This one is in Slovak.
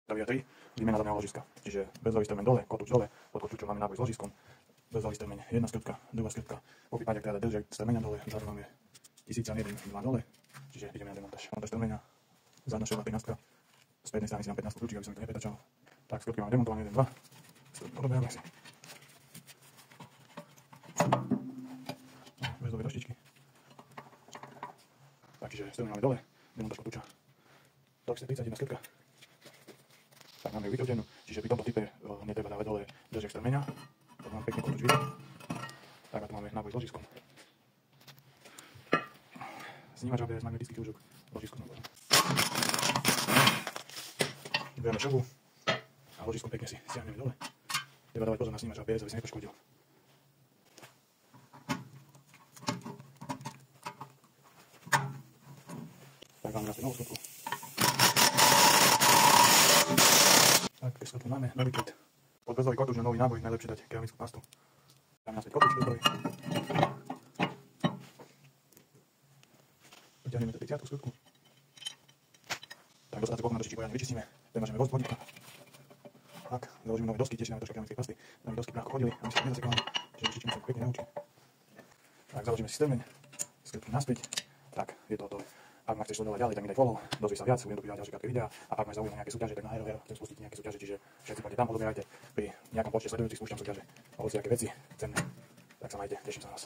3, výmena zadného ložiska. Čiže bezdrový strmeň dole, kotúč dole, pod kotúčom máme náboj s ložiskom. Bezdrový strmeň, jedna skrtka, druhá skrtka. Po prípade, ak teda držek strmeňa dole, vzadu máme 1001, 2 dole. Čiže ideme na demontáž. Montáž strmeňa, zadná šelba 13. Z prednej strany si dám 15 kľúčik, aby som mi to nepretačal. Tak, skrtky máme demontované 1, 2. Odobráme si. Bezdové doštičky. Tak, čiže strmeň máme dole, demontáž kotúča. Toxie 31 skrtka. Tak máme ju vykrútenú, čiže pri tomto type netreba dávať dole držek strmeňa. Tak máme pekný kotúč vidieť. Tak a tu máme náboj s ložiskom. Snímač ABS, magnetický kľúčok, ložisko náboj. Vybereme šelbu a ložisko pekne si stiahneme dole. Treba dávať pozor na snímač ABS, aby sa nepoškodil. Tak máme naspäť novú skutku. Tak, keď skutku máme, nový kit. Pod bezdrový kotúč na nový náboj najlepšie dať keramickú pastu. Dáme naspäť kotúč bezdrový. Vyťahneme to 30 skutku. Tak dostatok okna do čičí poriadne vyčistíme. Premážeme vodítka. Tak, založíme nové dosky, tiež si dáme troška keramickej pasty. Nové dosky práko chodili, aby sa to nezasekalo, čiže čičíme sa pekne naučí. Tak, založíme si strmeň, skrytky naspäť. Tak, je to hotové. Ak ma chceš sledovať ďalej, tak mi daj follow, dozví sa viac, budem dopísať ďalšie krátke videá a ak ma zaujíma nejaké súťaže, tak na Hero chcem spustiť nejaké súťaže, čiže všetci poďte tam, odobierajte, pri nejakom počte sledujúcich spúšťam súťaže o hociaké veci cenné. Tak sa majte, teším sa na vás.